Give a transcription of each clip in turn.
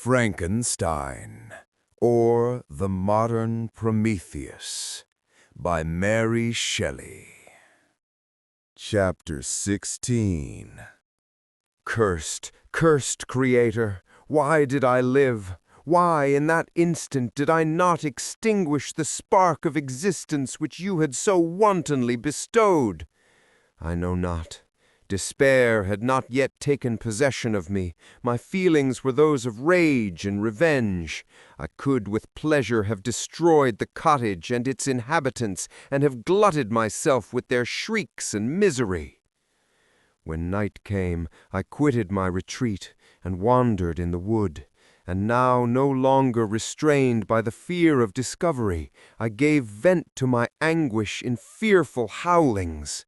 Frankenstein, or The Modern Prometheus, by Mary Shelley. Chapter 16. Cursed, cursed Creator, why did I live? Why, in that instant, did I not extinguish the spark of existence which you had so wantonly bestowed? I know not. Despair had not yet taken possession of me. My feelings were those of rage and revenge. I could with pleasure have destroyed the cottage and its inhabitants, and have glutted myself with their shrieks and misery. When night came, I quitted my retreat, and wandered in the wood. And now, no longer restrained by the fear of discovery, I gave vent to my anguish in fearful howlings.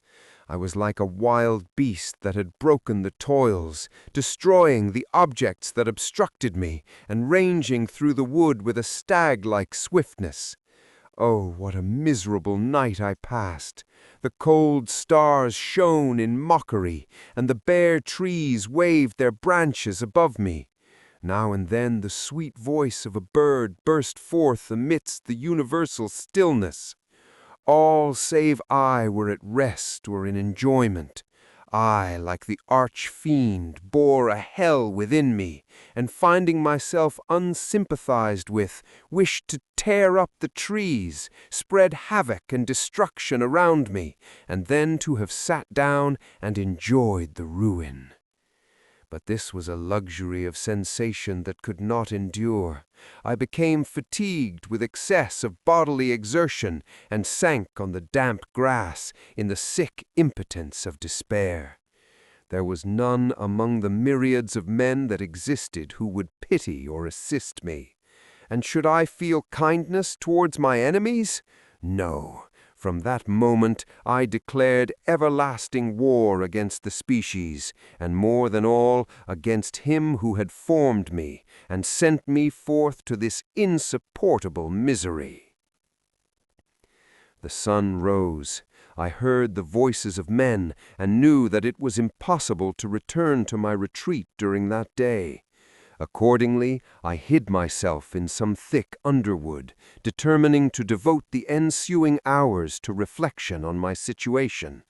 I was like a wild beast that had broken the toils, destroying the objects that obstructed me, and ranging through the wood with a stag-like swiftness. Oh, what a miserable night I passed! The cold stars shone in mockery, and the bare trees waved their branches above me. Now and then the sweet voice of a bird burst forth amidst the universal stillness. All save I were at rest or in enjoyment. I, like the arch-fiend, bore a hell within me, and finding myself unsympathized with, wished to tear up the trees, spread havoc and destruction around me, and then to have sat down and enjoyed the ruin. But this was a luxury of sensation that could not endure. I became fatigued with excess of bodily exertion, and sank on the damp grass in the sick impotence of despair. There was none among the myriads of men that existed who would pity or assist me. And should I feel kindness towards my enemies? No. From that moment I declared everlasting war against the species, and more than all, against him who had formed me, and sent me forth to this insupportable misery. The sun rose. I heard the voices of men, and knew that it was impossible to return to my retreat during that day. Accordingly, I hid myself in some thick underwood, determining to devote the ensuing hours to reflection on my situation.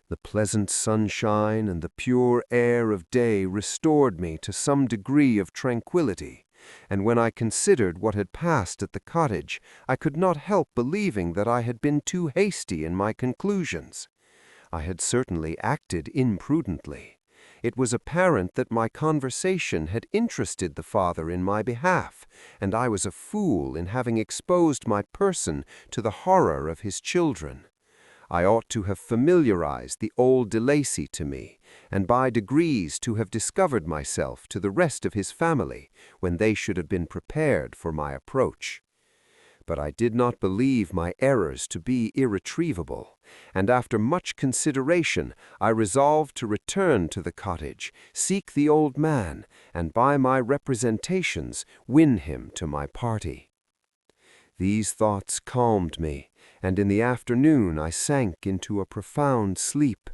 The pleasant sunshine and the pure air of day restored me to some degree of tranquillity, and when I considered what had passed at the cottage, I could not help believing that I had been too hasty in my conclusions. I had certainly acted imprudently. It was apparent that my conversation had interested the father in my behalf, and I was a fool in having exposed my person to the horror of his children. I ought to have familiarized the old De Lacy to me, and by degrees to have discovered myself to the rest of his family, when they should have been prepared for my approach. But I did not believe my errors to be irretrievable, and after much consideration I resolved to return to the cottage, seek the old man, and by my representations win him to my party. These thoughts calmed me, and in the afternoon I sank into a profound sleep,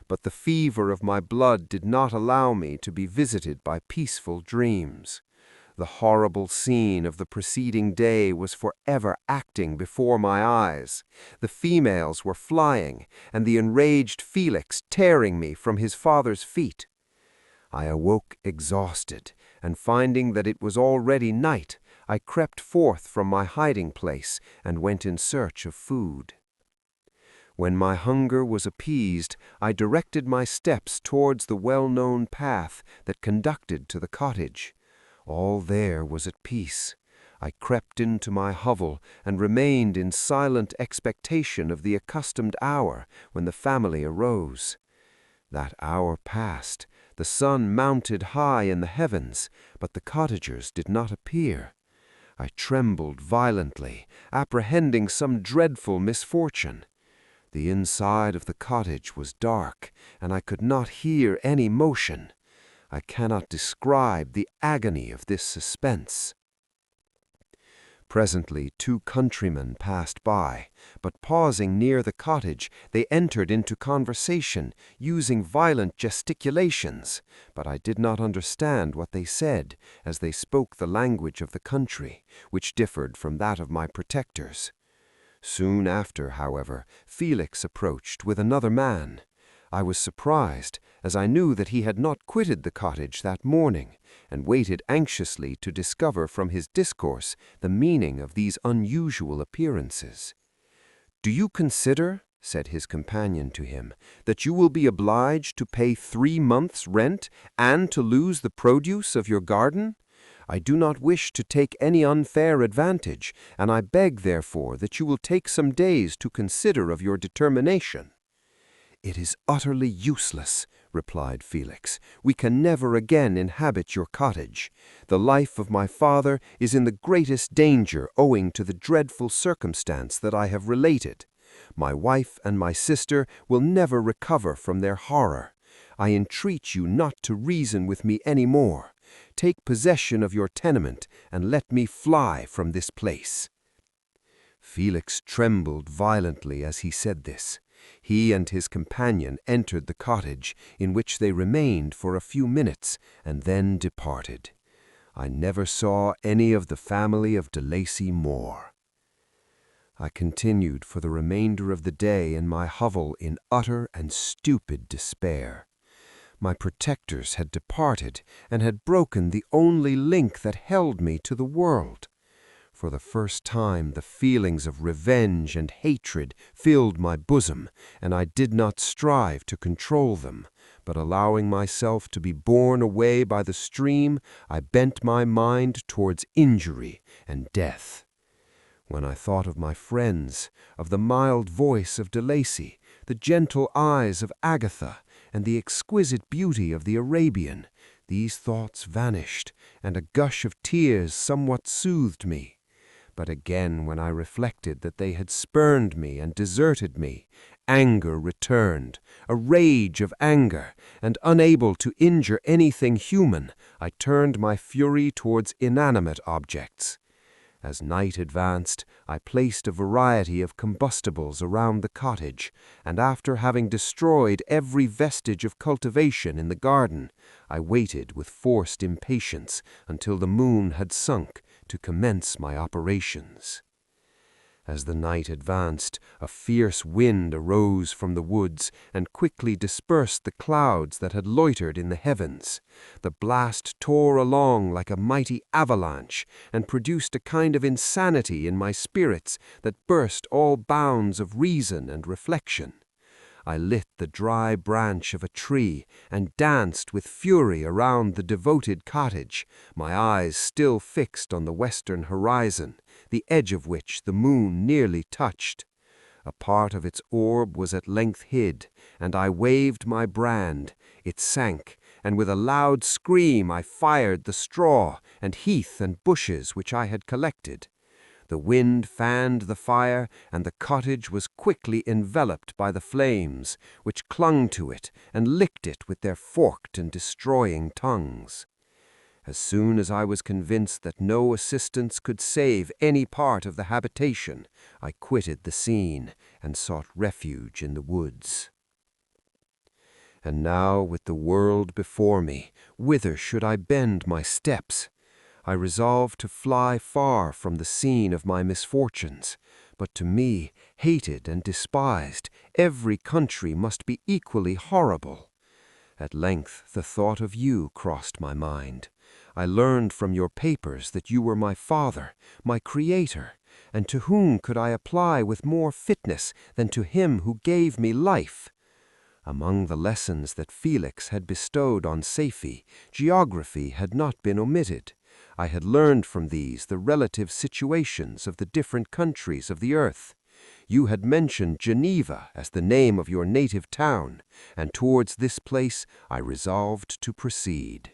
but the fever of my blood did not allow me to be visited by peaceful dreams. The horrible scene of the preceding day was forever acting before my eyes. The females were flying, and the enraged Felix tearing me from his father's feet. I awoke exhausted, and finding that it was already night, I crept forth from my hiding place and went in search of food. When my hunger was appeased, I directed my steps towards the well-known path that conducted to the cottage. All there was at peace. I crept into my hovel and remained in silent expectation of the accustomed hour when the family arose. That hour passed, the sun mounted high in the heavens, but the cottagers did not appear. I trembled violently, apprehending some dreadful misfortune. The inside of the cottage was dark, and I could not hear any motion. I cannot describe the agony of this suspense. Presently 2 countrymen passed by, but pausing near the cottage, they entered into conversation, using violent gesticulations, but I did not understand what they said, as they spoke the language of the country, which differed from that of my protectors. Soon after, however, Felix approached with another man. I was surprised, as I knew that he had not quitted the cottage that morning, and waited anxiously to discover from his discourse the meaning of these unusual appearances. "Do you consider," said his companion to him, "that you will be obliged to pay 3 months' rent and to lose the produce of your garden? I do not wish to take any unfair advantage, and I beg, therefore, that you will take some days to consider of your determination." "It is utterly useless," replied Felix. "We can never again inhabit your cottage. The life of my father is in the greatest danger owing to the dreadful circumstance that I have related. My wife and my sister will never recover from their horror. I entreat you not to reason with me any more. Take possession of your tenement and let me fly from this place." Felix trembled violently as he said this. He and his companion entered the cottage, in which they remained for a few minutes, and then departed. I never saw any of the family of de Lacy more. I continued for the remainder of the day in my hovel in utter and stupid despair. My protectors had departed, and had broken the only link that held me to the world. For the first time the feelings of revenge and hatred filled my bosom, and I did not strive to control them, but allowing myself to be borne away by the stream, I bent my mind towards injury and death. When I thought of my friends, of the mild voice of de Lacy, the gentle eyes of Agatha, and the exquisite beauty of the Arabian, these thoughts vanished, and a gush of tears somewhat soothed me. But again, when I reflected that they had spurned me and deserted me, anger returned, a rage of anger, and unable to injure anything human, I turned my fury towards inanimate objects. As night advanced, I placed a variety of combustibles around the cottage, and after having destroyed every vestige of cultivation in the garden, I waited with forced impatience until the moon had sunk to commence my operations. As the night advanced, a fierce wind arose from the woods and quickly dispersed the clouds that had loitered in the heavens. The blast tore along like a mighty avalanche and produced a kind of insanity in my spirits that burst all bounds of reason and reflection. I lit the dry branch of a tree and danced with fury around the devoted cottage, my eyes still fixed on the western horizon, the edge of which the moon nearly touched. A part of its orb was at length hid, and I waved my brand. It sank, and with a loud scream I fired the straw and heath and bushes which I had collected. The wind fanned the fire, and the cottage was quickly enveloped by the flames, which clung to it and licked it with their forked and destroying tongues. As soon as I was convinced that no assistance could save any part of the habitation, I quitted the scene and sought refuge in the woods. And now, with the world before me, whither should I bend my steps? I resolved to fly far from the scene of my misfortunes, but to me, hated and despised, every country must be equally horrible. At length the thought of you crossed my mind. I learned from your papers that you were my father, my creator, and to whom could I apply with more fitness than to him who gave me life? Among the lessons that Felix had bestowed on Safie, geography had not been omitted. I had learned from these the relative situations of the different countries of the earth. You had mentioned Geneva as the name of your native town, and towards this place I resolved to proceed.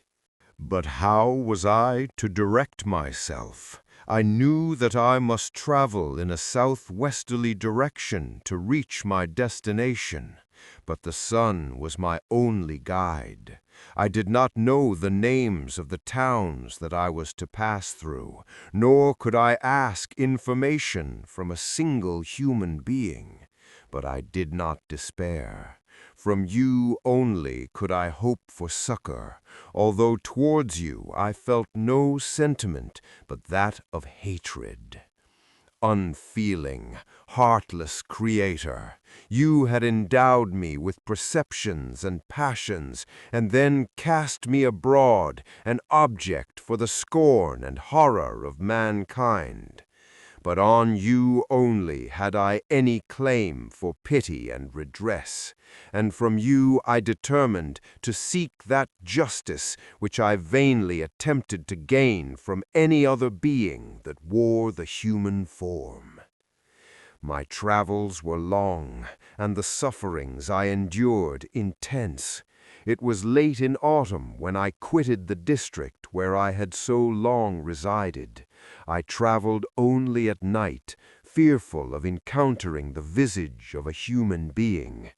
But how was I to direct myself? I knew that I must travel in a southwesterly direction to reach my destination, But the sun was my only guide. I did not know the names of the towns that I was to pass through, nor could I ask information from a single human being. But I did not despair. From you only could I hope for succor, although towards you I felt no sentiment but that of hatred. Unfeeling, heartless Creator, you had endowed me with perceptions and passions, and then cast me abroad, an object for the scorn and horror of mankind. But on you only had I any claim for pity and redress, and from you I determined to seek that justice which I vainly attempted to gain from any other being that wore the human form. My travels were long, and the sufferings I endured intense. It was late in autumn when I quitted the district where I had so long resided. I traveled only at night, fearful of encountering the visage of a human being.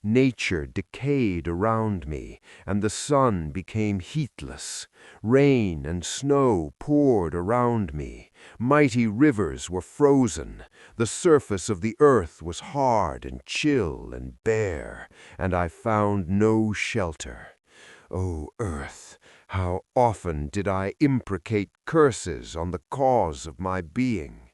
Nature decayed around me, and the sun became heatless. Rain and snow poured around me. Mighty rivers were frozen. The surface of the earth was hard and chill and bare, and I found no shelter. O earth, how often did I imprecate curses on the cause of my being!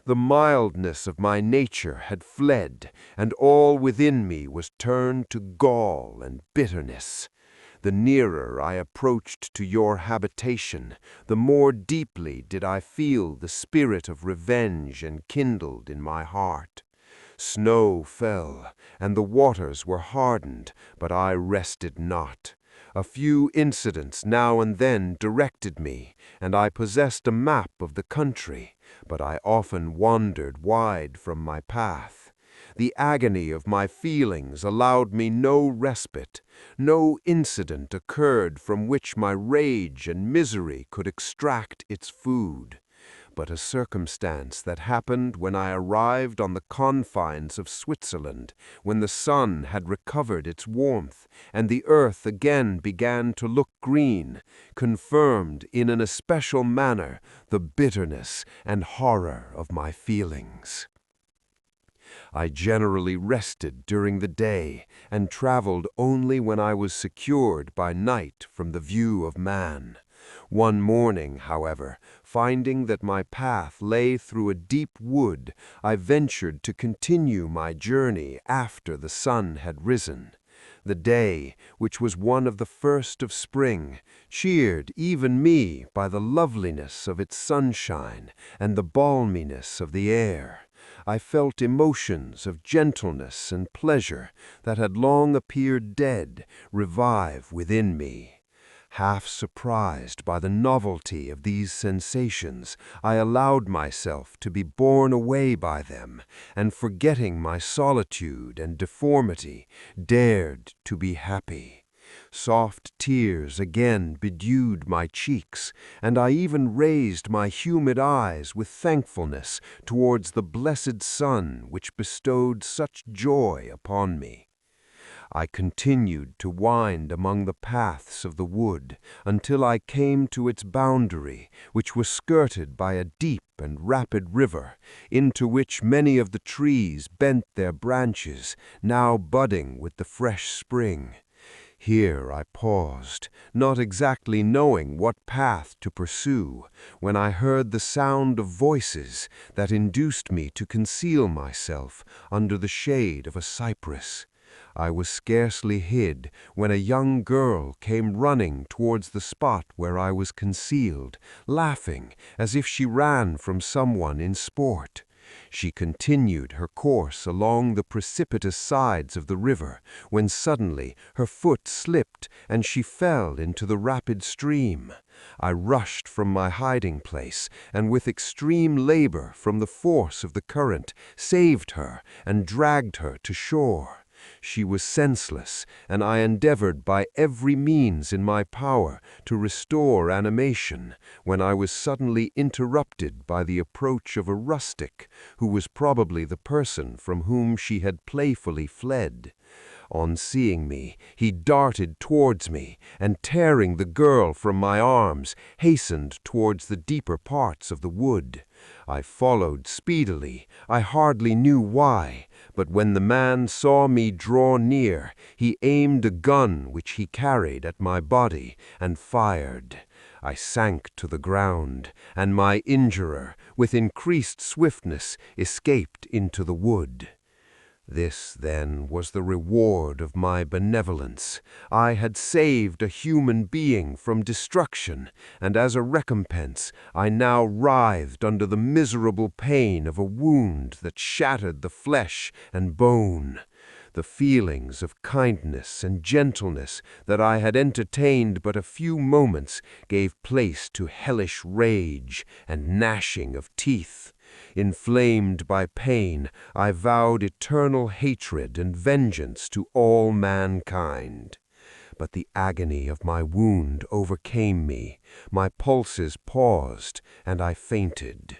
The mildness of my nature had fled, and all within me was turned to gall and bitterness. The nearer I approached to your habitation, the more deeply did I feel the spirit of revenge enkindled in my heart. Snow fell, and the waters were hardened, but I rested not. A few incidents now and then directed me, and I possessed a map of the country, but I often wandered wide from my path. The agony of my feelings allowed me no respite. No incident occurred from which my rage and misery could extract its food. But a circumstance that happened when I arrived on the confines of Switzerland, when the sun had recovered its warmth, and the earth again began to look green, confirmed in an especial manner the bitterness and horror of my feelings. I generally rested during the day, and traveled only when I was secured by night from the view of man. One morning, however, finding that my path lay through a deep wood, I ventured to continue my journey after the sun had risen. The day, which was one of the first of spring, cheered even me by the loveliness of its sunshine and the balminess of the air. I felt emotions of gentleness and pleasure that had long appeared dead revive within me. Half surprised by the novelty of these sensations, I allowed myself to be borne away by them, and forgetting my solitude and deformity, dared to be happy. Soft tears again bedewed my cheeks, and I even raised my humid eyes with thankfulness towards the blessed sun which bestowed such joy upon me. I continued to wind among the paths of the wood until I came to its boundary, which was skirted by a deep and rapid river, into which many of the trees bent their branches, now budding with the fresh spring. Here I paused, not exactly knowing what path to pursue, when I heard the sound of voices that induced me to conceal myself under the shade of a cypress. I was scarcely hid when a young girl came running towards the spot where I was concealed, laughing as if she ran from someone in sport. She continued her course along the precipitous sides of the river, when suddenly her foot slipped and she fell into the rapid stream. I rushed from my hiding place, and with extreme labor from the force of the current, saved her and dragged her to shore. She was senseless, and I endeavored by every means in my power to restore animation, when I was suddenly interrupted by the approach of a rustic, who was probably the person from whom she had playfully fled. On seeing me, he darted towards me, and tearing the girl from my arms, hastened towards the deeper parts of the wood. I followed speedily. I hardly knew why, but when the man saw me draw near, he aimed a gun which he carried at my body, and fired. I sank to the ground, and my injurer, with increased swiftness, escaped into the wood. This, then, was the reward of my benevolence. I had saved a human being from destruction, and as a recompense I now writhed under the miserable pain of a wound that shattered the flesh and bone. The feelings of kindness and gentleness that I had entertained but a few moments gave place to hellish rage and gnashing of teeth. Inflamed by pain, I vowed eternal hatred and vengeance to all mankind. But the agony of my wound overcame me, my pulses paused, and I fainted.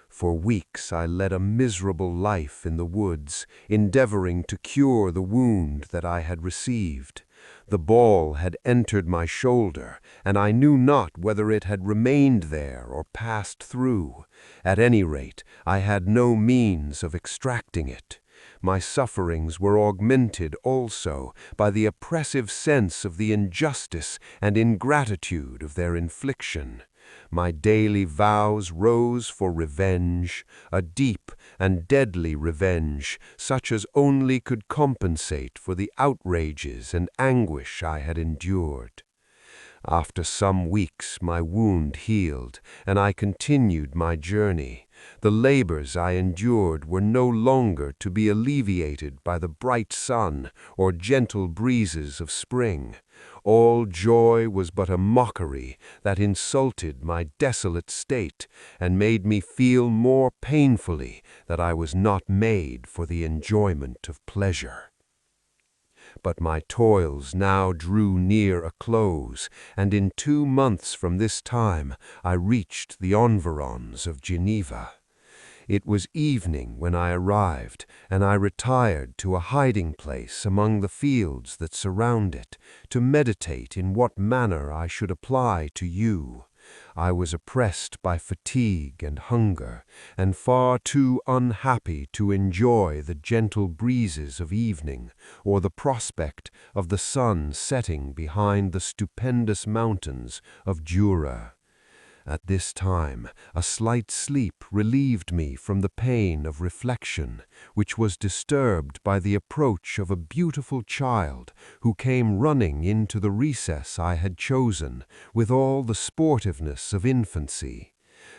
For weeks I led a miserable life in the woods, endeavoring to cure the wound that I had received. The ball had entered my shoulder, and I knew not whether it had remained there or passed through. At any rate, I had no means of extracting it. My sufferings were augmented also by the oppressive sense of the injustice and ingratitude of their infliction. My daily vows rose for revenge, a deep and deadly revenge, such as only could compensate for the outrages and anguish I had endured. After some weeks my wound healed, and I continued my journey. The labors I endured were no longer to be alleviated by the bright sun or gentle breezes of spring. All joy was but a mockery that insulted my desolate state, and made me feel more painfully that I was not made for the enjoyment of pleasure. But my toils now drew near a close, and in 2 months from this time I reached the environs of Geneva. It was evening when I arrived, and I retired to a hiding place among the fields that surround it, to meditate in what manner I should apply to you. I was oppressed by fatigue and hunger, and far too unhappy to enjoy the gentle breezes of evening, or the prospect of the sun setting behind the stupendous mountains of Jura. At this time, a slight sleep relieved me from the pain of reflection, which was disturbed by the approach of a beautiful child who came running into the recess I had chosen with all the sportiveness of infancy.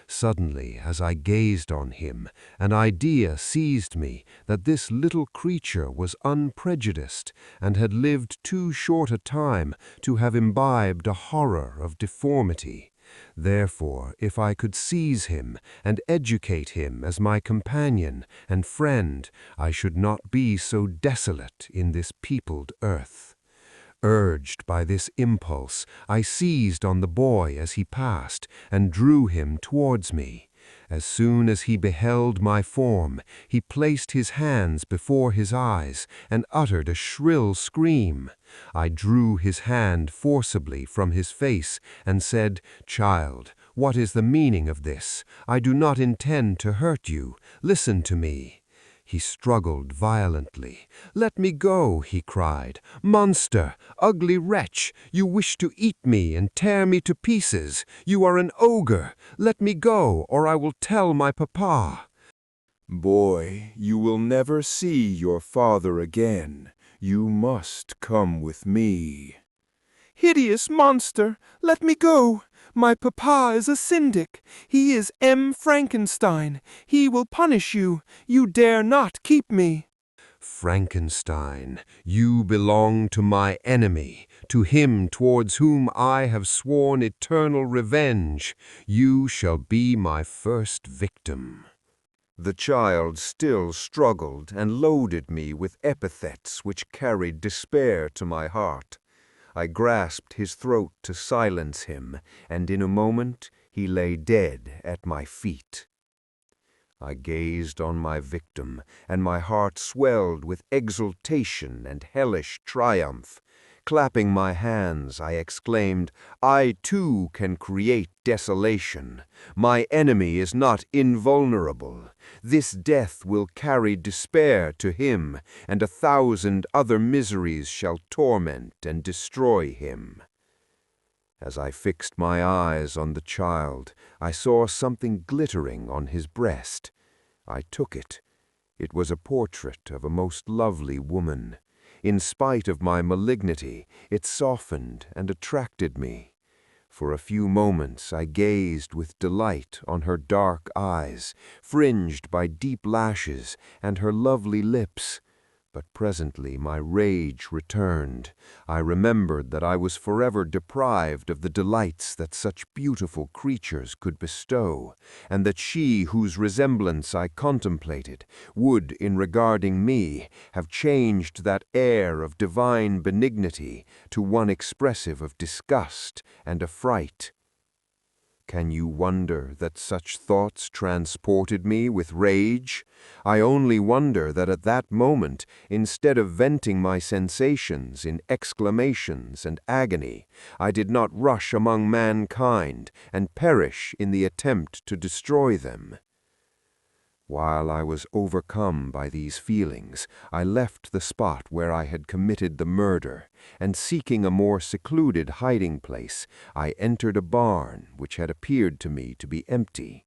Suddenly, as I gazed on him, an idea seized me that this little creature was unprejudiced and had lived too short a time to have imbibed a horror of deformity. Therefore, if I could seize him and educate him as my companion and friend, I should not be so desolate in this peopled earth. Urged by this impulse, I seized on the boy as he passed and drew him towards me. As soon as he beheld my form, he placed his hands before his eyes and uttered a shrill scream. I drew his hand forcibly from his face and said, "Child, what is the meaning of this? I do not intend to hurt you. Listen to me." He struggled violently. "Let me go," he cried. "Monster! Ugly wretch! You wish to eat me and tear me to pieces. You are an ogre. Let me go, or I will tell my papa." Boy, you will never see your father again. You must come with me. "Hideous monster! Let me go! My papa is a syndic. He is M. Frankenstein. He will punish you. You dare not keep me." "Frankenstein, you belong to my enemy, to him towards whom I have sworn eternal revenge. You shall be my first victim." The child still struggled and loaded me with epithets which carried despair to my heart. I grasped his throat to silence him, and in a moment he lay dead at my feet. I gazed on my victim, and my heart swelled with exultation and hellish triumph. Clapping my hands, I exclaimed, "I too can create desolation. My enemy is not invulnerable. This death will carry despair to him, and 1,000 other miseries shall torment and destroy him." As I fixed my eyes on the child, I saw something glittering on his breast. I took it. It was a portrait of a most lovely woman. In spite of my malignity, it softened and attracted me. For a few moments I gazed with delight on her dark eyes, fringed by deep lashes, and her lovely lips. But presently my rage returned. I remembered that I was forever deprived of the delights that such beautiful creatures could bestow, and that she whose resemblance I contemplated would, in regarding me, have changed that air of divine benignity to one expressive of disgust and affright. Can you wonder that such thoughts transported me with rage? I only wonder that at that moment, instead of venting my sensations in exclamations and agony, I did not rush among mankind and perish in the attempt to destroy them. While I was overcome by these feelings, I left the spot where I had committed the murder, and seeking a more secluded hiding place, I entered a barn which had appeared to me to be empty.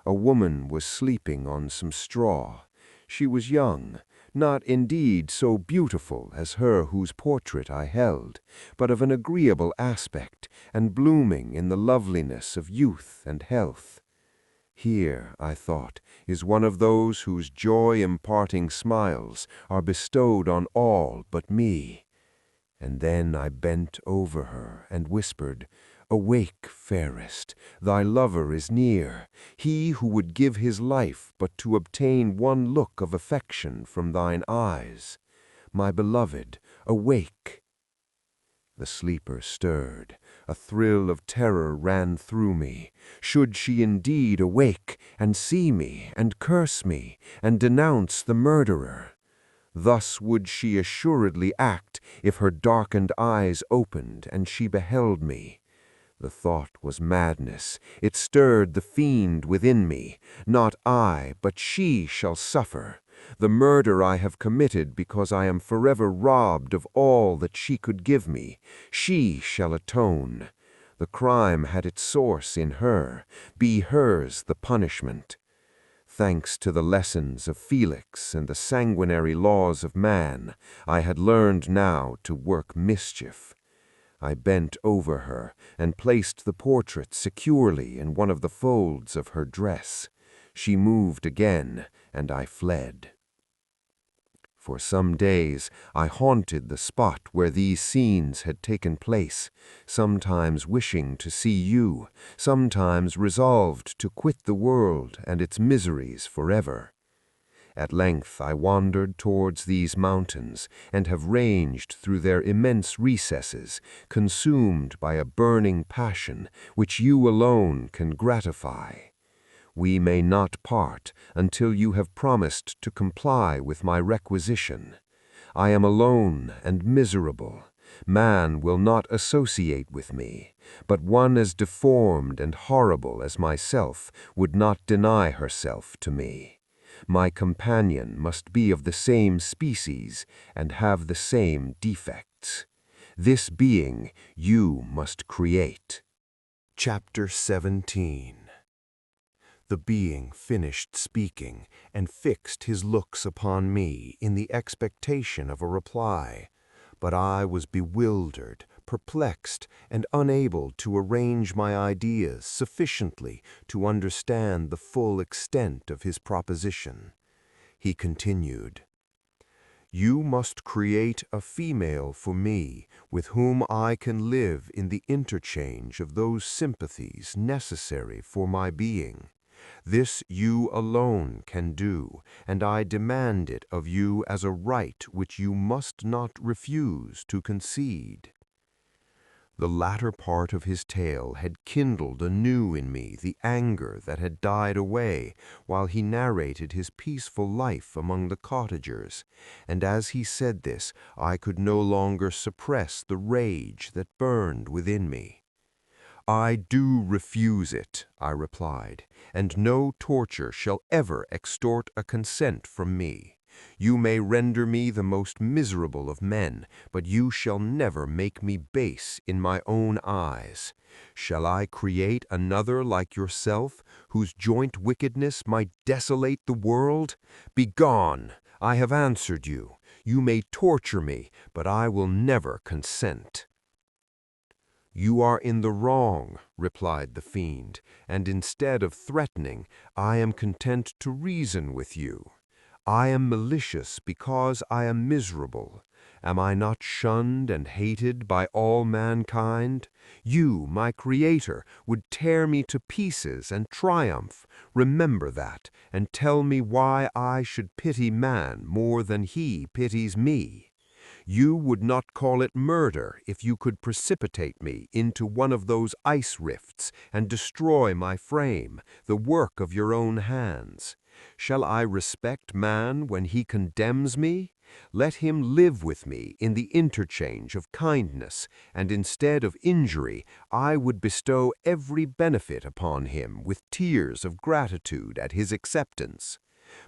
A woman was sleeping on some straw. She was young, not indeed so beautiful as her whose portrait I held, but of an agreeable aspect, and blooming in the loveliness of youth and health. Here, I thought, is one of those whose joy-imparting smiles are bestowed on all but me. And then I bent over her and whispered, "Awake, fairest, thy lover is near, he who would give his life but to obtain one look of affection from thine eyes. My beloved, awake." The sleeper stirred. A thrill of terror ran through me. Should she indeed awake and see me and curse me and denounce the murderer? Thus would she assuredly act if her darkened eyes opened and she beheld me. The thought was madness. It stirred the fiend within me. Not I, but she shall suffer. The murder I have committed because I am forever robbed of all that she could give me. She shall atone. The crime had its source in her. Be hers the punishment. Thanks to the lessons of Felix and the sanguinary laws of man, I had learned now to work mischief. I bent over her and placed the portrait securely in one of the folds of her dress. She moved again, and I fled. For some days I haunted the spot where these scenes had taken place, sometimes wishing to see you, sometimes resolved to quit the world and its miseries forever. At length I wandered towards these mountains, and have ranged through their immense recesses, consumed by a burning passion which you alone can gratify. We may not part until you have promised to comply with my requisition. I am alone and miserable. Man will not associate with me, but one as deformed and horrible as myself would not deny herself to me. My companion must be of the same species and have the same defects. This being you must create. Chapter 17. The being finished speaking and fixed his looks upon me in the expectation of a reply, but I was bewildered, perplexed, and unable to arrange my ideas sufficiently to understand the full extent of his proposition. He continued, "You must create a female for me with whom I can live in the interchange of those sympathies necessary for my being. This you alone can do, and I demand it of you as a right which you must not refuse to concede." The latter part of his tale had kindled anew in me the anger that had died away while he narrated his peaceful life among the cottagers, and as he said this I could no longer suppress the rage that burned within me. "I do refuse it," I replied, "and no torture shall ever extort a consent from me. You may render me the most miserable of men, but you shall never make me base in my own eyes. Shall I create another like yourself, whose joint wickedness might desolate the world? Begone! I have answered you. You may torture me, but I will never consent." "You are in the wrong," replied the fiend, "and instead of threatening, I am content to reason with you. I am malicious because I am miserable. Am I not shunned and hated by all mankind? You, my Creator, would tear me to pieces and triumph. Remember that, and tell me why I should pity man more than he pities me. You would not call it murder if you could precipitate me into one of those ice rifts and destroy my frame, the work of your own hands. Shall I respect man when he condemns me? Let him live with me in the interchange of kindness, and instead of injury, I would bestow every benefit upon him with tears of gratitude at his acceptance.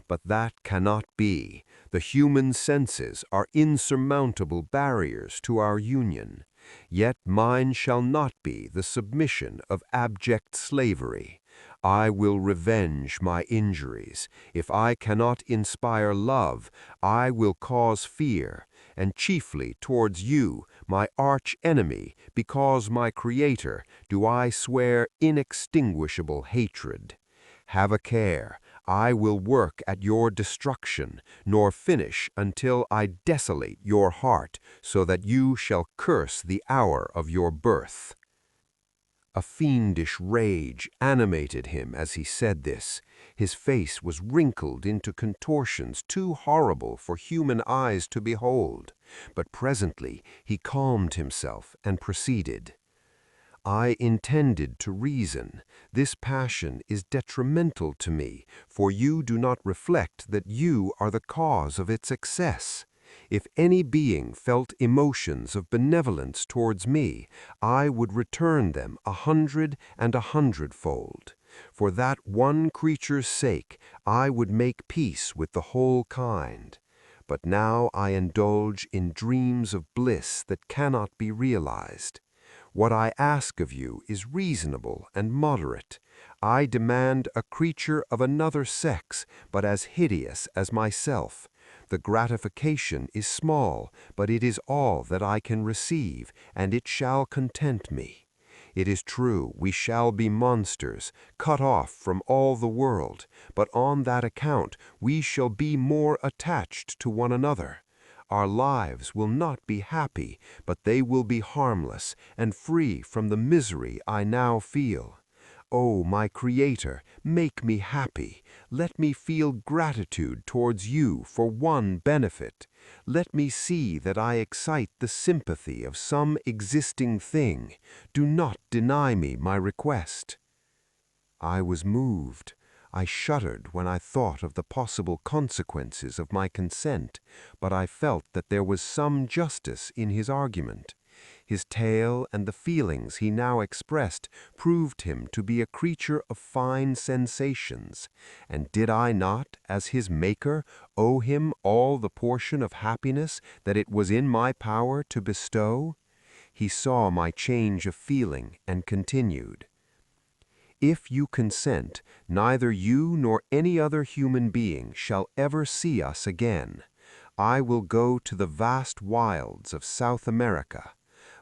But that cannot be. The human senses are insurmountable barriers to our union. Yet mine shall not be the submission of abject slavery. I will revenge my injuries. If I cannot inspire love, I will cause fear, and chiefly towards you, my arch enemy, because my Creator, do I swear inextinguishable hatred. Have a care. I will work at your destruction, nor finish until I desolate your heart, so that you shall curse the hour of your birth." A fiendish rage animated him as he said this. His face was wrinkled into contortions too horrible for human eyes to behold. But presently he calmed himself and proceeded. "I intended to reason. This passion is detrimental to me, for you do not reflect that you are the cause of its excess. If any being felt emotions of benevolence towards me, I would return them 100 and 100-fold. For that one creature's sake, I would make peace with the whole kind. But now I indulge in dreams of bliss that cannot be realized. What I ask of you is reasonable and moderate. I demand a creature of another sex, but as hideous as myself. The gratification is small, but it is all that I can receive, and it shall content me. It is true, we shall be monsters, cut off from all the world, but on that account we shall be more attached to one another. Our lives will not be happy, but they will be harmless and free from the misery I now feel. Oh, my Creator, make me happy. Let me feel gratitude towards you for one benefit. Let me see that I excite the sympathy of some existing thing. Do not deny me my request." I was moved. I shuddered when I thought of the possible consequences of my consent, but I felt that there was some justice in his argument. His tale and the feelings he now expressed proved him to be a creature of fine sensations, and did I not, as his maker, owe him all the portion of happiness that it was in my power to bestow? He saw my change of feeling and continued, "If you consent, neither you nor any other human being shall ever see us again. I will go to the vast wilds of South America.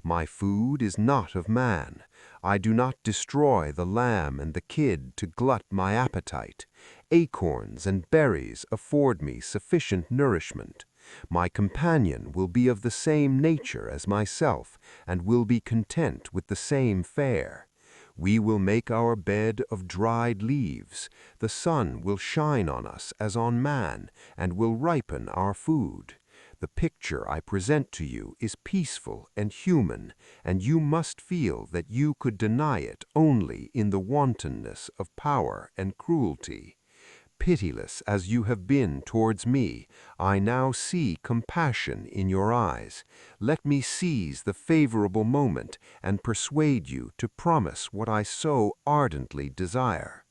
My food is not of man. I do not destroy the lamb and the kid to glut my appetite. Acorns and berries afford me sufficient nourishment. My companion will be of the same nature as myself, and will be content with the same fare. We will make our bed of dried leaves. The sun will shine on us as on man, and will ripen our food. The picture I present to you is peaceful and human, and you must feel that you could deny it only in the wantonness of power and cruelty. Pitiless as you have been towards me, I now see compassion in your eyes. Let me seize the favorable moment and persuade you to promise what I so ardently desire.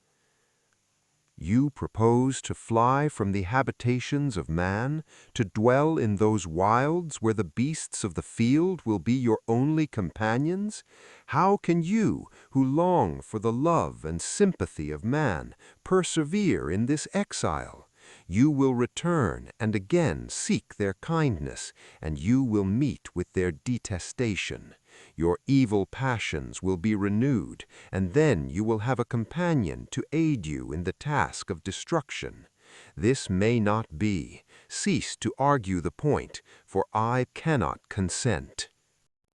You propose to fly from the habitations of man, to dwell in those wilds where the beasts of the field will be your only companions? How can you, who long for the love and sympathy of man, persevere in this exile? You will return and again seek their kindness, and you will meet with their detestation. Your evil passions will be renewed, and then you will have a companion to aid you in the task of destruction. This may not be. Cease to argue the point, for I cannot consent.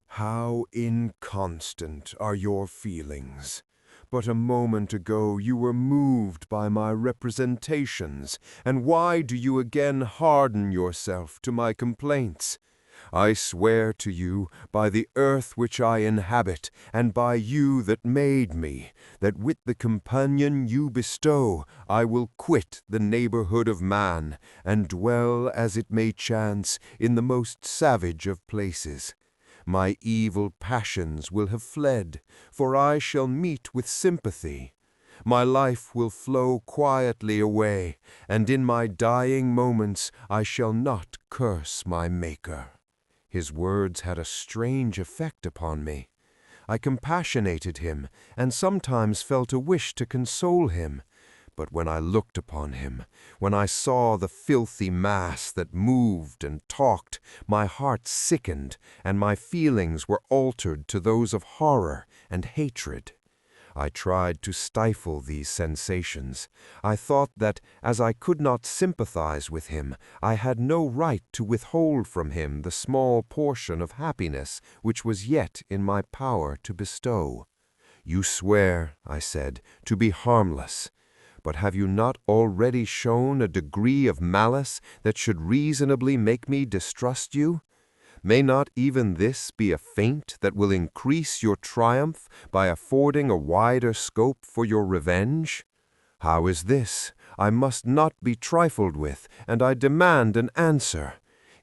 How inconstant are your feelings! But a moment ago you were moved by my representations, and why do you again harden yourself to my complaints? I swear to you, by the earth which I inhabit, and by you that made me, that with the companion you bestow, I will quit the neighborhood of man, and dwell, as it may chance, in the most savage of places. My evil passions will have fled, for I shall meet with sympathy. My life will flow quietly away, and in my dying moments I shall not curse my Maker." His words had a strange effect upon me. I compassionated him, and sometimes felt a wish to console him. But when I looked upon him, when I saw the filthy mass that moved and talked, my heart sickened, and my feelings were altered to those of horror and hatred. I tried to stifle these sensations. I thought that, as I could not sympathize with him, I had no right to withhold from him the small portion of happiness which was yet in my power to bestow. "You swear," I said, "to be harmless. But have you not already shown a degree of malice that should reasonably make me distrust you? May not even this be a feint that will increase your triumph by affording a wider scope for your revenge? How is this? I must not be trifled with, and I demand an answer.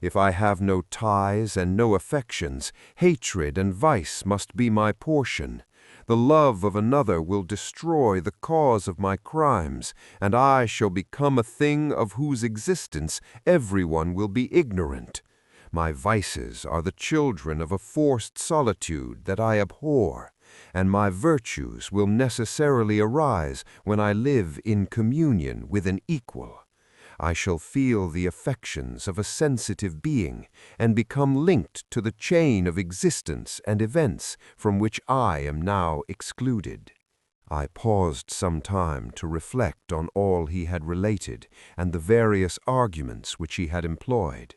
If I have no ties and no affections, hatred and vice must be my portion. The love of another will destroy the cause of my crimes, and I shall become a thing of whose existence everyone will be ignorant. My vices are the children of a forced solitude that I abhor, and my virtues will necessarily arise when I live in communion with an equal. I shall feel the affections of a sensitive being, and become linked to the chain of existence and events from which I am now excluded." I paused some time to reflect on all he had related and the various arguments which he had employed.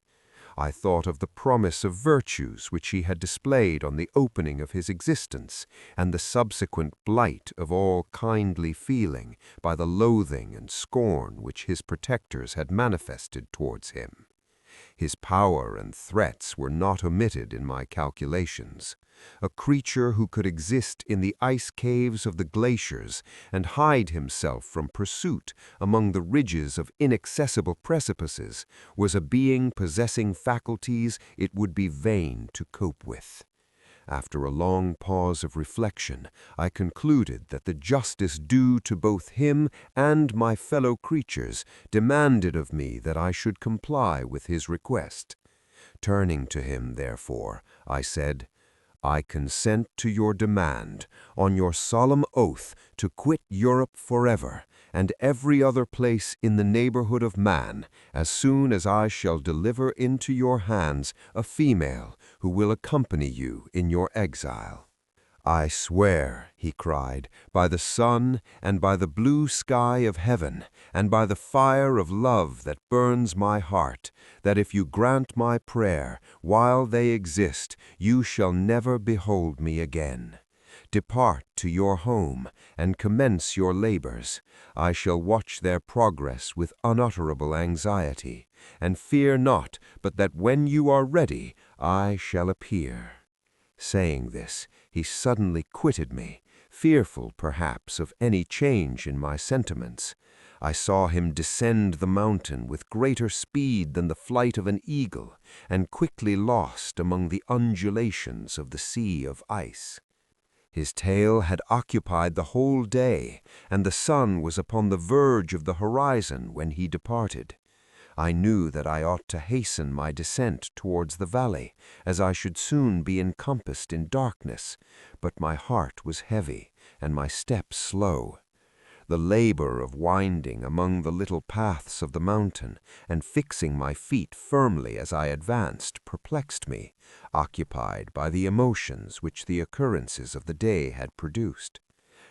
I thought of the promise of virtues which he had displayed on the opening of his existence, and the subsequent blight of all kindly feeling by the loathing and scorn which his protectors had manifested towards him. His power and threats were not omitted in my calculations. A creature who could exist in the ice caves of the glaciers and hide himself from pursuit among the ridges of inaccessible precipices was a being possessing faculties it would be vain to cope with. After a long pause of reflection, I concluded that the justice due to both him and my fellow creatures demanded of me that I should comply with his request. Turning to him, therefore, I said, "I consent to your demand, on your solemn oath to quit Europe forever, and every other place in the neighborhood of man, as soon as I shall deliver into your hands a female who will accompany you in your exile." "I swear," he cried, "by the sun and by the blue sky of heaven, and by the fire of love that burns my heart, that if you grant my prayer, while they exist, you shall never behold me again. Depart to your home, and commence your labors. I shall watch their progress with unutterable anxiety, and fear not but that when you are ready, I shall appear." Saying this, he suddenly quitted me, fearful, perhaps, of any change in my sentiments. I saw him descend the mountain with greater speed than the flight of an eagle, and quickly lost among the undulations of the sea of ice. His tale had occupied the whole day, and the sun was upon the verge of the horizon when he departed. I knew that I ought to hasten my descent towards the valley, as I should soon be encompassed in darkness, but my heart was heavy, and my steps slow. The labor of winding among the little paths of the mountain, and fixing my feet firmly as I advanced, perplexed me, occupied by the emotions which the occurrences of the day had produced.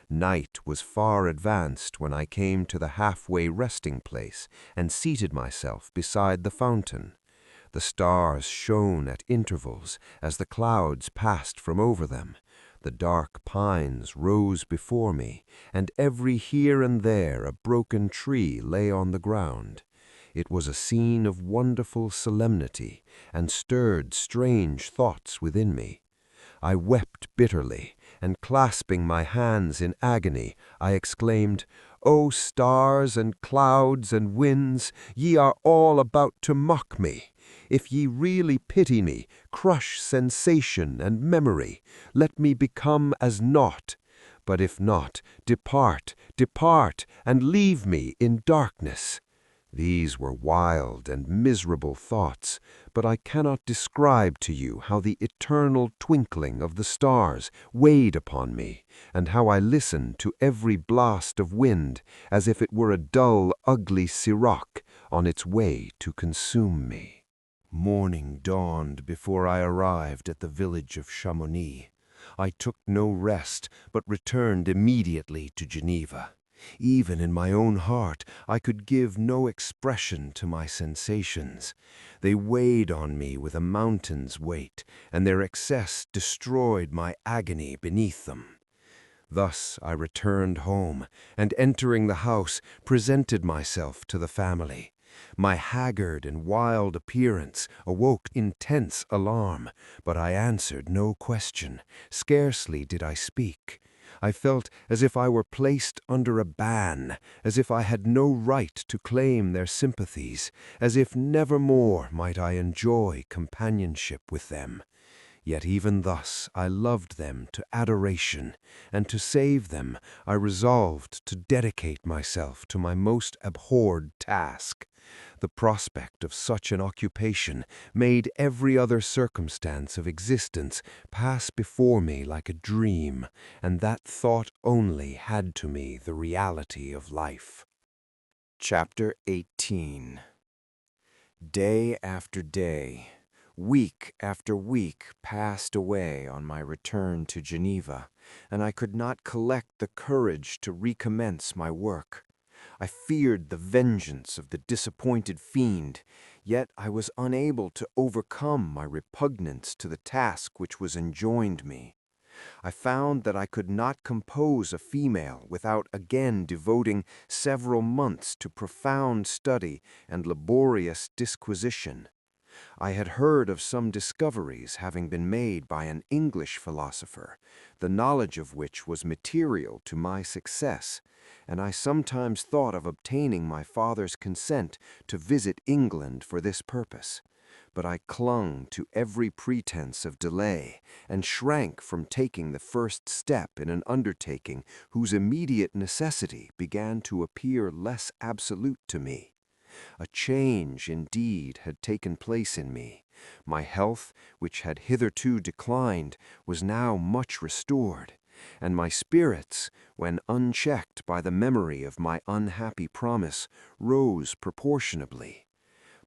Night was far advanced when I came to the halfway resting place and seated myself beside the fountain. The stars shone at intervals as the clouds passed from over them. The dark pines rose before me, and every here and there a broken tree lay on the ground. It was a scene of wonderful solemnity, and stirred strange thoughts within me. I wept bitterly, and clasping my hands in agony, I exclaimed, "O stars and clouds and winds, ye are all about to mock me. If ye really pity me, crush sensation and memory. Let me become as naught. But if not, depart, depart, and leave me in darkness." These were wild and miserable thoughts, but I cannot describe to you how the eternal twinkling of the stars weighed upon me, and how I listened to every blast of wind as if it were a dull, ugly siroc on its way to consume me. Morning dawned before I arrived at the village of Chamonix. I took no rest, but returned immediately to Geneva. Even in my own heart, I could give no expression to my sensations. They weighed on me with a mountain's weight, and their excess destroyed my agony beneath them. Thus I returned home, and entering the house, presented myself to the family. My haggard and wild appearance awoke intense alarm, but I answered no question. Scarcely did I speak. I felt as if I were placed under a ban, as if I had no right to claim their sympathies, as if never more might I enjoy companionship with them. Yet even thus I loved them to adoration, and to save them I resolved to dedicate myself to my most abhorred task. The prospect of such an occupation made every other circumstance of existence pass before me like a dream, and that thought only had to me the reality of life. Chapter 18. Day after day, week after week passed away on my return to Geneva, and I could not collect the courage to recommence my work. I feared the vengeance of the disappointed fiend, yet I was unable to overcome my repugnance to the task which was enjoined me. I found that I could not compose a female without again devoting several months to profound study and laborious disquisition. I had heard of some discoveries having been made by an English philosopher, the knowledge of which was material to my success, and I sometimes thought of obtaining my father's consent to visit England for this purpose. But I clung to every pretense of delay, and shrank from taking the first step in an undertaking whose immediate necessity began to appear less absolute to me. A change, indeed, had taken place in me. My health, which had hitherto declined, was now much restored, and my spirits, when unchecked by the memory of my unhappy promise, rose proportionably.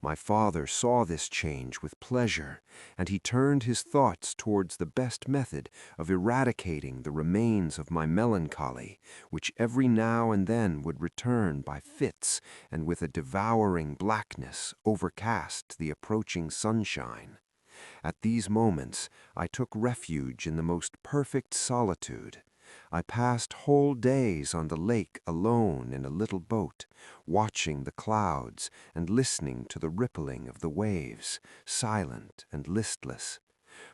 My father saw this change with pleasure, and he turned his thoughts towards the best method of eradicating the remains of my melancholy, which every now and then would return by fits, and with a devouring blackness overcast the approaching sunshine. At these moments, I took refuge in the most perfect solitude. I passed whole days on the lake alone in a little boat, watching the clouds and listening to the rippling of the waves, silent and listless.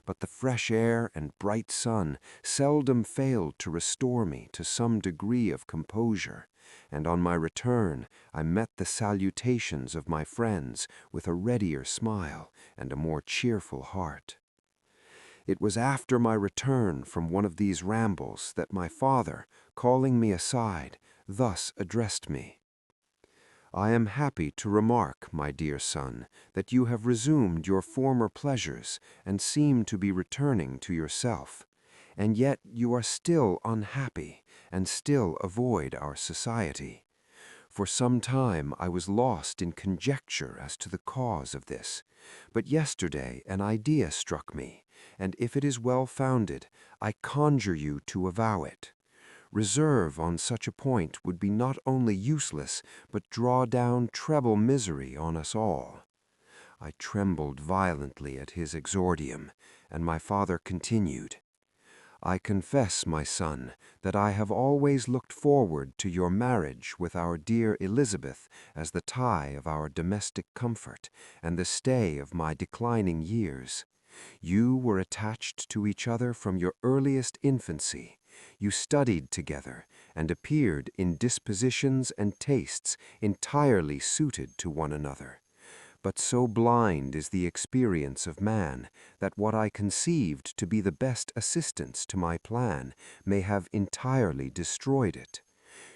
But the fresh air and bright sun seldom failed to restore me to some degree of composure, and on my return I met the salutations of my friends with a readier smile and a more cheerful heart. It was after my return from one of these rambles that my father, calling me aside, thus addressed me. "I am happy to remark, my dear son, that you have resumed your former pleasures and seem to be returning to yourself. And yet you are still unhappy and still avoid our society. For some time I was lost in conjecture as to the cause of this, but yesterday an idea struck me, and if it is well founded, I conjure you to avow it. Reserve on such a point would be not only useless, but draw down treble misery on us all." I trembled violently at his exordium, and my father continued, "I confess, my son, that I have always looked forward to your marriage with our dear Elizabeth as the tie of our domestic comfort and the stay of my declining years. You were attached to each other from your earliest infancy. You studied together and appeared in dispositions and tastes entirely suited to one another. But so blind is the experience of man that what I conceived to be the best assistance to my plan may have entirely destroyed it.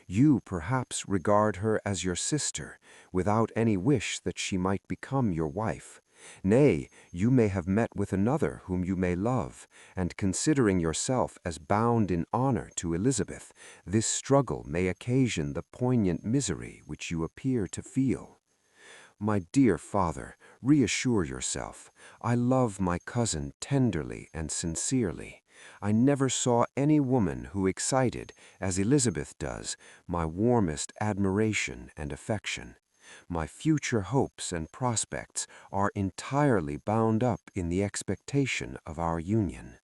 You perhaps regard her as your sister, without any wish that she might become your wife. Nay, you may have met with another whom you may love, and considering yourself as bound in honor to Elizabeth, this struggle may occasion the poignant misery which you appear to feel. My dear father, reassure yourself. I love my cousin tenderly and sincerely. I never saw any woman who excited, as Elizabeth does, my warmest admiration and affection. My future hopes and prospects are entirely bound up in the expectation of our union.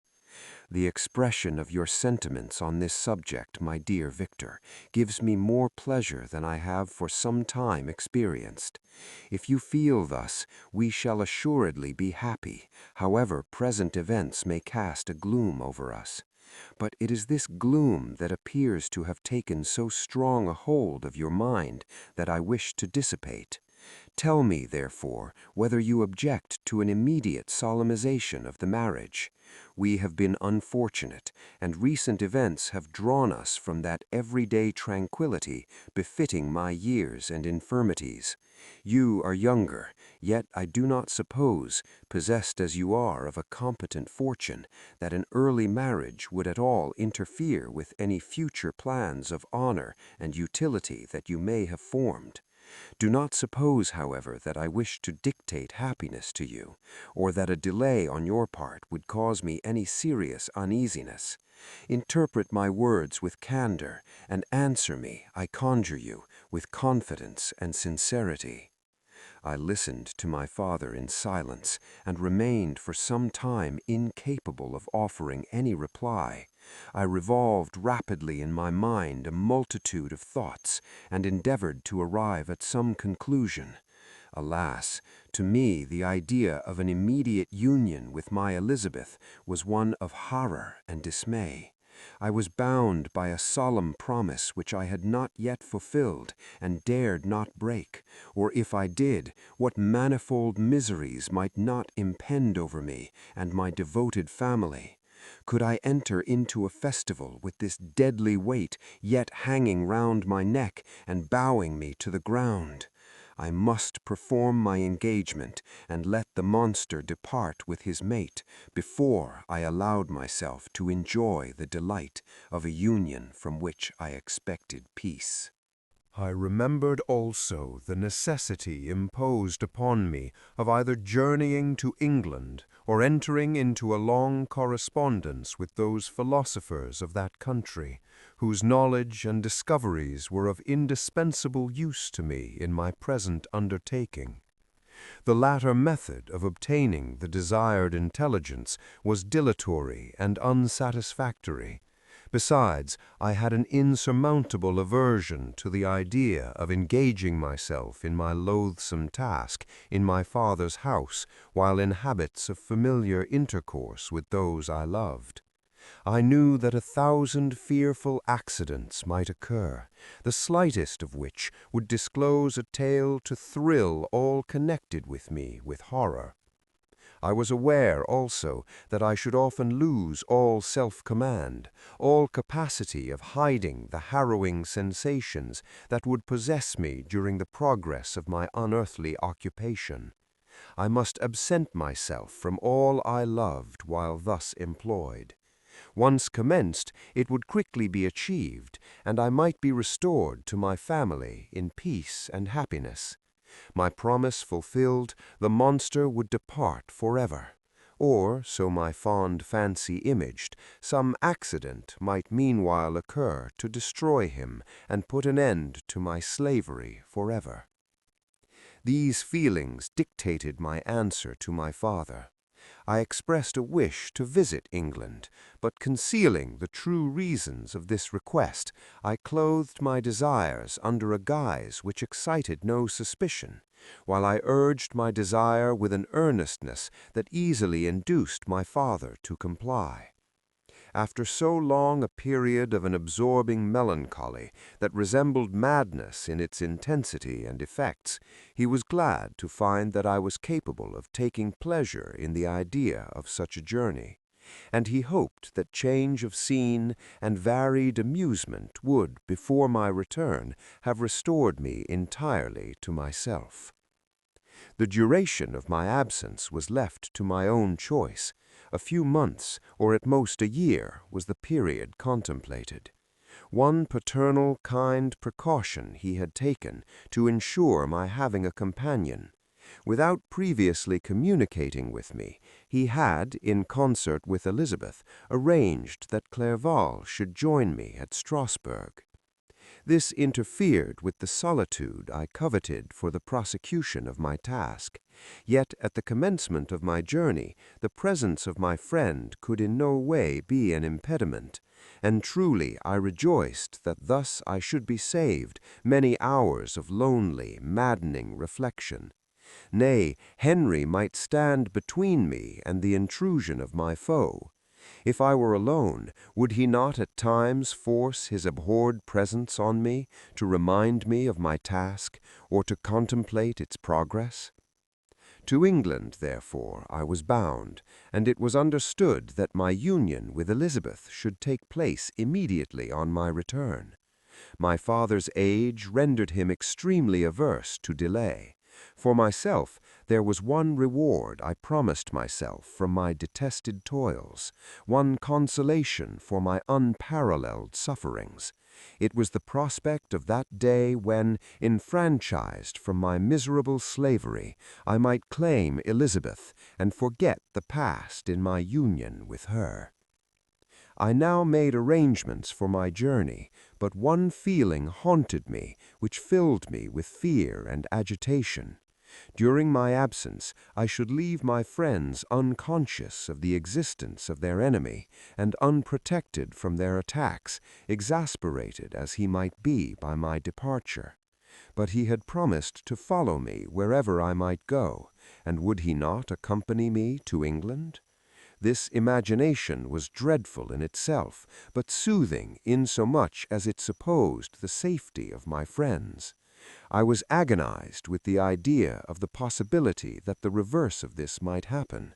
The expression of your sentiments on this subject, my dear Victor, gives me more pleasure than I have for some time experienced. If you feel thus, we shall assuredly be happy, however present events may cast a gloom over us. But it is this gloom that appears to have taken so strong a hold of your mind that I wish to dissipate. Tell me, therefore, whether you object to an immediate solemnization of the marriage. We have been unfortunate, and recent events have drawn us from that everyday tranquillity befitting my years and infirmities. You are younger, yet I do not suppose, possessed as you are of a competent fortune, that an early marriage would at all interfere with any future plans of honor and utility that you may have formed. Do not suppose, however, that I wish to dictate happiness to you, or that a delay on your part would cause me any serious uneasiness. Interpret my words with candor, and answer me, I conjure you, with confidence and sincerity." I listened to my father in silence, and remained for some time incapable of offering any reply. I revolved rapidly in my mind a multitude of thoughts, and endeavored to arrive at some conclusion. Alas, to me the idea of an immediate union with my Elizabeth was one of horror and dismay. I was bound by a solemn promise which I had not yet fulfilled and dared not break, or if I did, what manifold miseries might not impend over me and my devoted family. Could I enter into a festival with this deadly weight yet hanging round my neck and bowing me to the ground? I must perform my engagement and let the monster depart with his mate before I allowed myself to enjoy the delight of a union from which I expected peace. I remembered also the necessity imposed upon me of either journeying to England or entering into a long correspondence with those philosophers of that country, whose knowledge and discoveries were of indispensable use to me in my present undertaking. The latter method of obtaining the desired intelligence was dilatory and unsatisfactory. Besides, I had an insurmountable aversion to the idea of engaging myself in my loathsome task in my father's house while in habits of familiar intercourse with those I loved. I knew that 1,000 fearful accidents might occur, the slightest of which would disclose a tale to thrill all connected with me with horror. I was aware also that I should often lose all self-command, all capacity of hiding the harrowing sensations that would possess me during the progress of my unearthly occupation. I must absent myself from all I loved while thus employed. Once commenced, it would quickly be achieved, and I might be restored to my family in peace and happiness. My promise fulfilled, the monster would depart forever. Or, so my fond fancy imaged, some accident might meanwhile occur to destroy him and put an end to my slavery forever. These feelings dictated my answer to my father. I expressed a wish to visit England, but concealing the true reasons of this request, I clothed my desires under a guise which excited no suspicion, while I urged my desire with an earnestness that easily induced my father to comply. After so long a period of an absorbing melancholy that resembled madness in its intensity and effects, he was glad to find that I was capable of taking pleasure in the idea of such a journey, and he hoped that change of scene and varied amusement would, before my return, have restored me entirely to myself. The duration of my absence was left to my own choice. A few months, or at most a year, was the period contemplated. One paternal kind precaution he had taken to ensure my having a companion. Without previously communicating with me, he had, in concert with Elizabeth, arranged that Clerval should join me at Strasbourg. This interfered with the solitude I coveted for the prosecution of my task. Yet at the commencement of my journey, the presence of my friend could in no way be an impediment, and truly I rejoiced that thus I should be saved many hours of lonely, maddening reflection. Nay, Henry might stand between me and the intrusion of my foe. If I were alone, would he not at times force his abhorred presence on me to remind me of my task or to contemplate its progress? To England, therefore, I was bound, and it was understood that my union with Elizabeth should take place immediately on my return. My father's age rendered him extremely averse to delay. For myself, there was one reward I promised myself from my detested toils, one consolation for my unparalleled sufferings. It was the prospect of that day when, enfranchised from my miserable slavery, I might claim Elizabeth and forget the past in my union with her. I now made arrangements for my journey, but one feeling haunted me which filled me with fear and agitation. During my absence, I should leave my friends unconscious of the existence of their enemy and unprotected from their attacks, exasperated as he might be by my departure. But he had promised to follow me wherever I might go, and would he not accompany me to England? This imagination was dreadful in itself, but soothing insomuch as it supposed the safety of my friends. I was agonized with the idea of the possibility that the reverse of this might happen.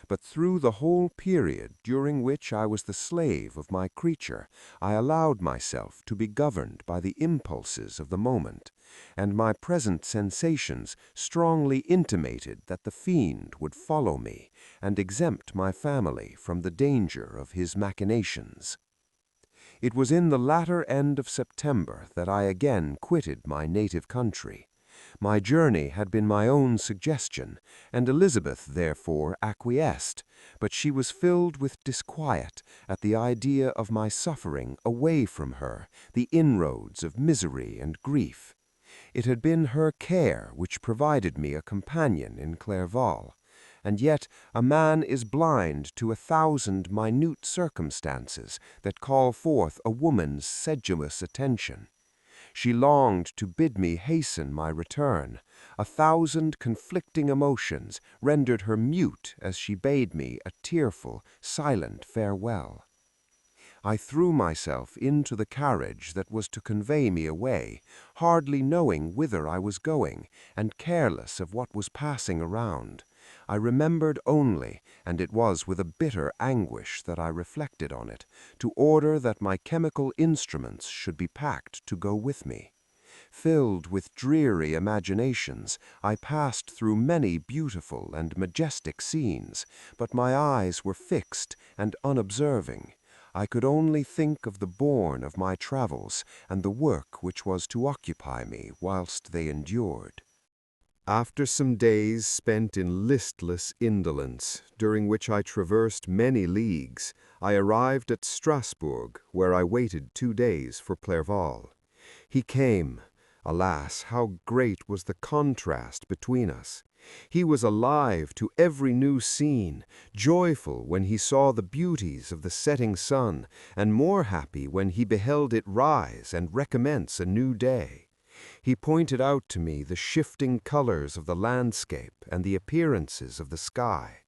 But through the whole period during which I was the slave of my creature, I allowed myself to be governed by the impulses of the moment, and my present sensations strongly intimated that the fiend would follow me and exempt my family from the danger of his machinations. It was in the latter end of September that I again quitted my native country. My journey had been my own suggestion, and Elizabeth therefore acquiesced, but she was filled with disquiet at the idea of my suffering away from her the inroads of misery and grief. It had been her care which provided me a companion in Clerval, and yet a man is blind to 1,000 minute circumstances that call forth a woman's sedulous attention. She longed to bid me hasten my return. 1,000 conflicting emotions rendered her mute as she bade me a tearful, silent farewell. I threw myself into the carriage that was to convey me away, hardly knowing whither I was going, and careless of what was passing around. I remembered only, and it was with a bitter anguish that I reflected on it, to order that my chemical instruments should be packed to go with me. Filled with dreary imaginations, I passed through many beautiful and majestic scenes, but my eyes were fixed and unobserving. I could only think of the bourne of my travels and the work which was to occupy me whilst they endured. After some days spent in listless indolence, during which I traversed many leagues, I arrived at Strasbourg, where I waited 2 days for Clerval. He came. Alas, how great was the contrast between us! He was alive to every new scene, joyful when he saw the beauties of the setting sun, and more happy when he beheld it rise and recommence a new day. He pointed out to me the shifting colors of the landscape and the appearances of the sky.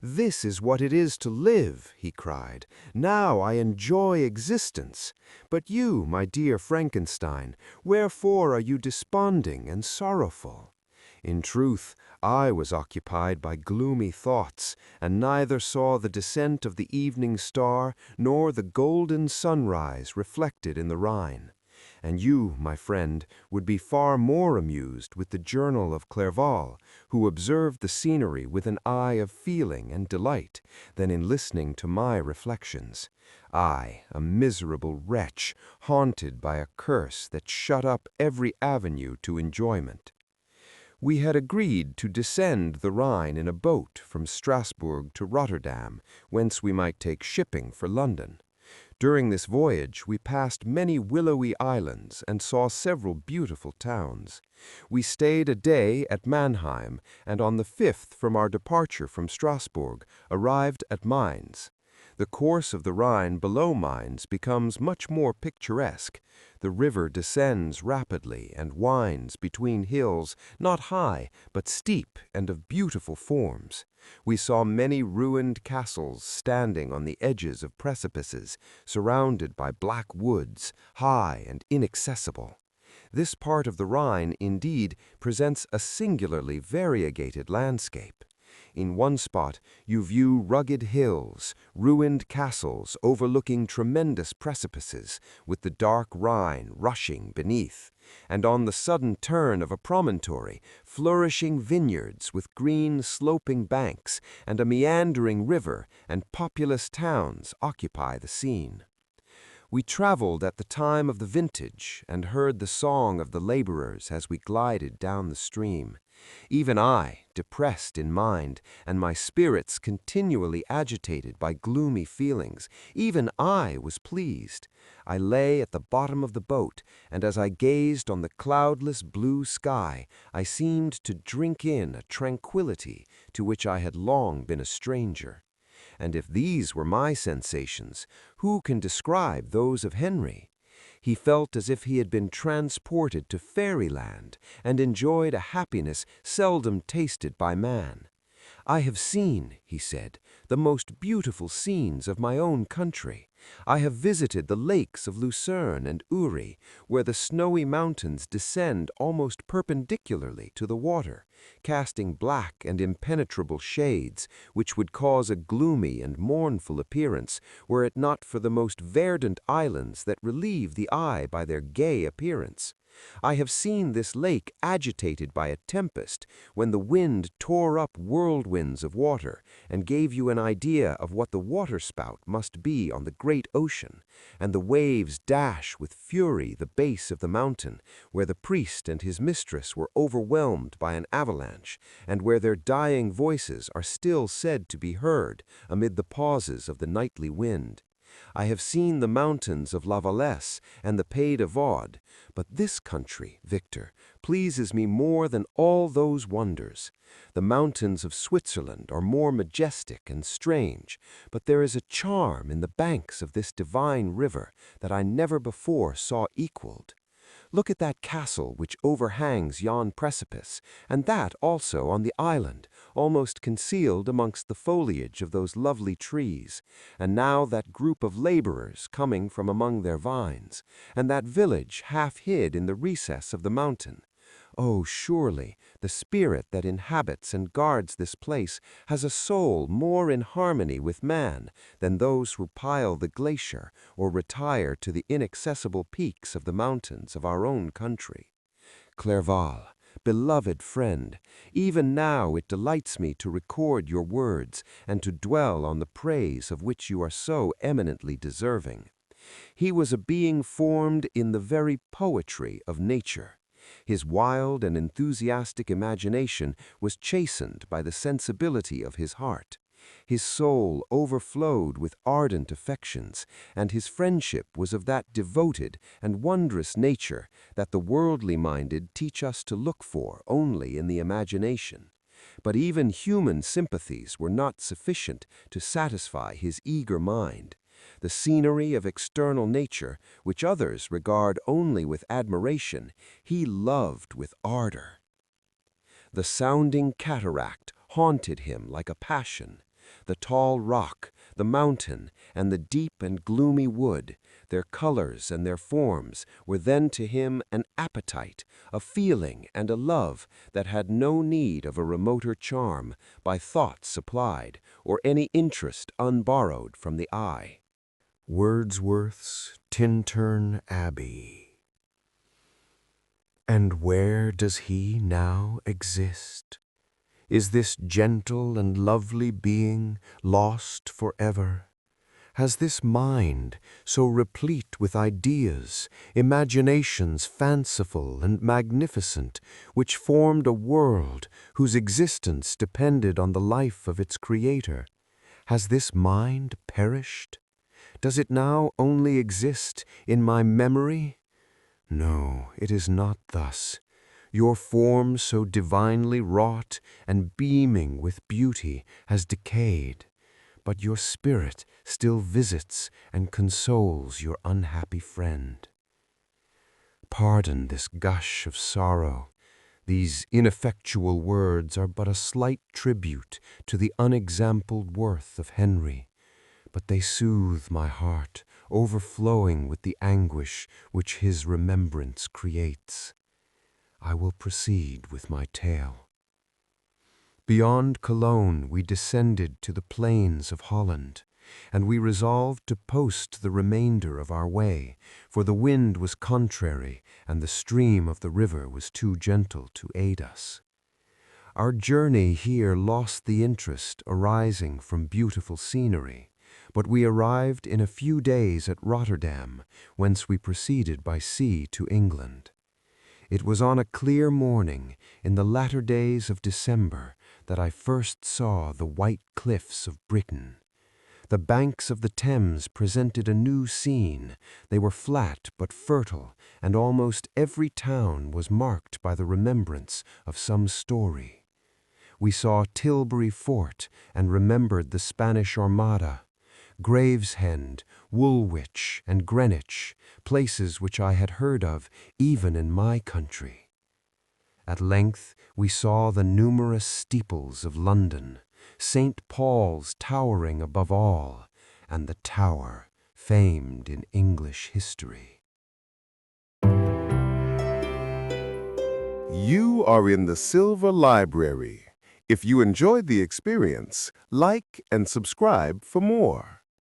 "This is what it is to live," he cried. "Now I enjoy existence. But you, my dear Frankenstein, wherefore are you desponding and sorrowful?" In truth, I was occupied by gloomy thoughts, and neither saw the descent of the evening star nor the golden sunrise reflected in the Rhine. And you, my friend, would be far more amused with the journal of Clerval, who observed the scenery with an eye of feeling and delight, than in listening to my reflections. I, a miserable wretch, haunted by a curse that shut up every avenue to enjoyment. We had agreed to descend the Rhine in a boat from Strasbourg to Rotterdam, whence we might take shipping for London. During this voyage we passed many willowy islands and saw several beautiful towns. We stayed a day at Mannheim, and on the 5th from our departure from Strasbourg arrived at Mainz. The course of the Rhine below Mainz becomes much more picturesque. The river descends rapidly and winds between hills, not high, but steep and of beautiful forms. We saw many ruined castles standing on the edges of precipices, surrounded by black woods, high and inaccessible. This part of the Rhine, indeed, presents a singularly variegated landscape. In one spot you view rugged hills, ruined castles overlooking tremendous precipices, with the dark Rhine rushing beneath, and on the sudden turn of a promontory, flourishing vineyards with green sloping banks, and a meandering river and populous towns occupy the scene. We traveled at the time of the vintage and heard the song of the laborers as we glided down the stream. Even I, depressed in mind, and my spirits continually agitated by gloomy feelings, even I was pleased. I lay at the bottom of the boat, and as I gazed on the cloudless blue sky, I seemed to drink in a tranquility to which I had long been a stranger. And if these were my sensations, who can describe those of Henry? He felt as if he had been transported to fairyland and enjoyed a happiness seldom tasted by man. "I have seen," he said, "the most beautiful scenes of my own country. I have visited the lakes of Lucerne and Uri, where the snowy mountains descend almost perpendicularly to the water, casting black and impenetrable shades, which would cause a gloomy and mournful appearance, were it not for the most verdant islands that relieve the eye by their gay appearance. I have seen this lake agitated by a tempest, when the wind tore up whirlwinds of water, and gave you an idea of what the waterspout must be on the great ocean, and the waves dash with fury the base of the mountain, where the priest and his mistress were overwhelmed by an avalanche, and where their dying voices are still said to be heard amid the pauses of the nightly wind. I have seen the mountains of La Valais and the Pays de Vaud, but this country, Victor, pleases me more than all those wonders. The mountains of Switzerland are more majestic and strange, but there is a charm in the banks of this divine river that I never before saw equaled. Look at that castle which overhangs yon precipice, and that also on the island, almost concealed amongst the foliage of those lovely trees, and now that group of laborers coming from among their vines, and that village half hid in the recess of the mountain. Oh, surely the spirit that inhabits and guards this place has a soul more in harmony with man than those who pile the glacier or retire to the inaccessible peaks of the mountains of our own country. Clerval, beloved friend, even now it delights me to record your words and to dwell on the praise of which you are so eminently deserving. He was a being formed in the very poetry of nature. His wild and enthusiastic imagination was chastened by the sensibility of his heart. His soul overflowed with ardent affections, and his friendship was of that devoted and wondrous nature that the worldly-minded teach us to look for only in the imagination. But even human sympathies were not sufficient to satisfy his eager mind. The scenery of external nature, which others regard only with admiration, he loved with ardor. The sounding cataract haunted him like a passion. The tall rock, the mountain, and the deep and gloomy wood, their colors and their forms, were then to him an appetite, a feeling and a love that had no need of a remoter charm, by thought supplied, or any interest unborrowed from the eye. Wordsworth's Tintern Abbey. And where does he now exist? Is this gentle and lovely being lost forever? Has this mind, so replete with ideas, imaginations fanciful and magnificent, which formed a world whose existence depended on the life of its creator, has this mind perished? Does it now only exist in my memory? No, it is not thus. Your form so divinely wrought and beaming with beauty has decayed, but your spirit still visits and consoles your unhappy friend. Pardon this gush of sorrow. These ineffectual words are but a slight tribute to the unexampled worth of Henry, but they soothe my heart, overflowing with the anguish which his remembrance creates. I will proceed with my tale. Beyond Cologne we descended to the plains of Holland, and we resolved to post the remainder of our way, for the wind was contrary and the stream of the river was too gentle to aid us. Our journey here lost the interest arising from beautiful scenery, but we arrived in a few days at Rotterdam, whence we proceeded by sea to England. It was on a clear morning, in the latter days of December, that I first saw the white cliffs of Britain. The banks of the Thames presented a new scene. They were flat but fertile, and almost every town was marked by the remembrance of some story. We saw Tilbury Fort and remembered the Spanish Armada, Gravesend, Woolwich, and Greenwich, places which I had heard of even in my country. At length we saw the numerous steeples of London, St. Paul's towering above all, and the Tower, famed in English history. You are in the Silver Library. If you enjoyed the experience, like and subscribe for more.